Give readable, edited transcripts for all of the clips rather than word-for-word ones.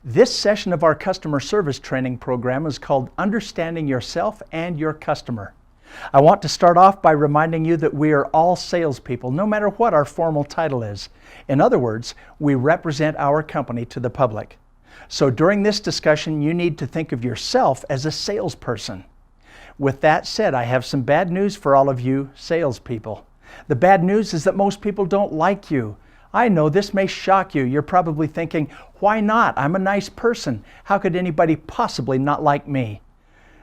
This session of our customer service training program is called Understanding Yourself and Your Customer. I want to start off by reminding you that we are all salespeople, no matter what our formal title is. In other words, we represent our company to the public. So during this discussion, you need to think of yourself as a salesperson. With that said, I have some bad news for all of you salespeople. The bad news is that most people don't like you. I know this may shock you. You're probably thinking, why not? I'm a nice person. How could anybody possibly not like me?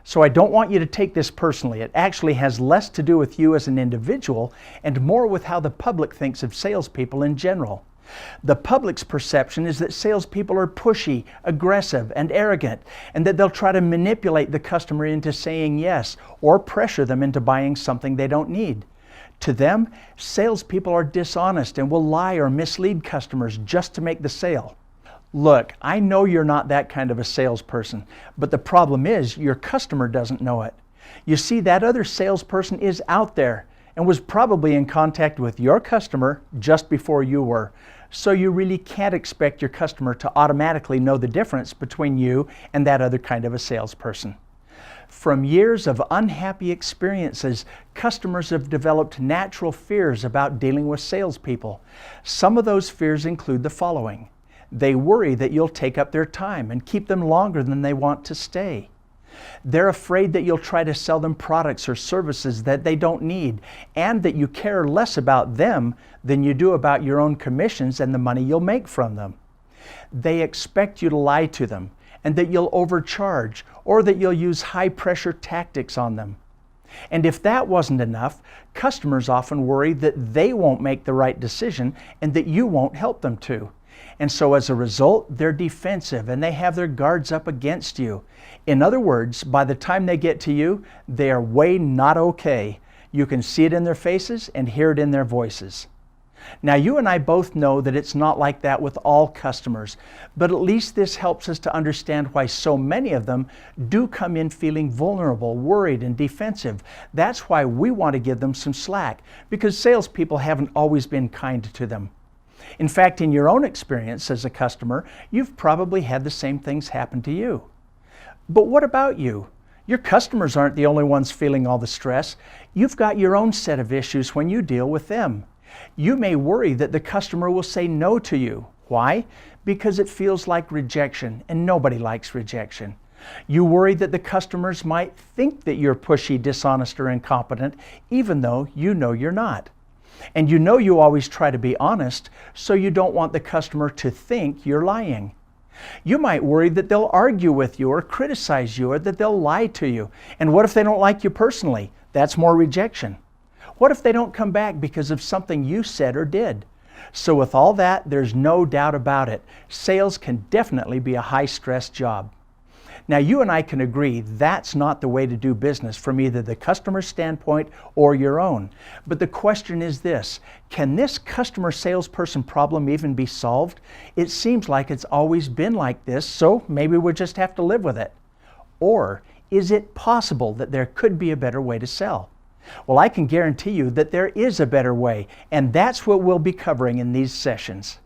So I don't want you to take this personally. It actually has less to do with you as an individual and more with how the public thinks of salespeople in general. The public's perception is that salespeople are pushy, aggressive, and arrogant, and that they'll try to manipulate the customer into saying yes or pressure them into buying something they don't need. To them, salespeople are dishonest and will lie or mislead customers just to make the sale. Look, I know you're not that kind of a salesperson, but the problem is your customer doesn't know it. You see, that other salesperson is out there and was probably in contact with your customer just before you were. So you really can't expect your customer to automatically know the difference between you and that other kind of a salesperson. From years of unhappy experiences, customers have developed natural fears about dealing with salespeople. Some of those fears include the following. They worry that you'll take up their time and keep them longer than they want to stay. They're afraid that you'll try to sell them products or services that they don't need, and that you care less about them than you do about your own commissions and the money you'll make from them. They expect you to lie to them, and that you'll overcharge, or that you'll use high-pressure tactics on them. And if that wasn't enough, customers often worry that they won't make the right decision and that you won't help them to. And so as a result, they're defensive and they have their guards up against you. In other words, by the time they get to you, they are way not okay. You can see it in their faces and hear it in their voices. Now, you and I both know that it's not like that with all customers, but at least this helps us to understand why so many of them do come in feeling vulnerable, worried, and defensive. That's why we want to give them some slack, because salespeople haven't always been kind to them. In fact, in your own experience as a customer, you've probably had the same things happen to you. But what about you? Your customers aren't the only ones feeling all the stress. You've got your own set of issues when you deal with them. You may worry that the customer will say no to you. Why? Because it feels like rejection, and nobody likes rejection. You worry that the customers might think that you're pushy, dishonest, or incompetent, even though you know you're not. And you know you always try to be honest, so you don't want the customer to think you're lying. You might worry that they'll argue with you or criticize you, or that they'll lie to you. And what if they don't like you personally? That's more rejection. What if they don't come back because of something you said or did? So with all that, there's no doubt about it. Sales can definitely be a high-stress job. Now, you and I can agree that's not the way to do business from either the customer's standpoint or your own. But the question is this: can this customer salesperson problem even be solved? It seems like it's always been like this, so maybe we'll just have to live with it. Or is it possible that there could be a better way to sell? Well, I can guarantee you that there is a better way, and that's what we'll be covering in these sessions.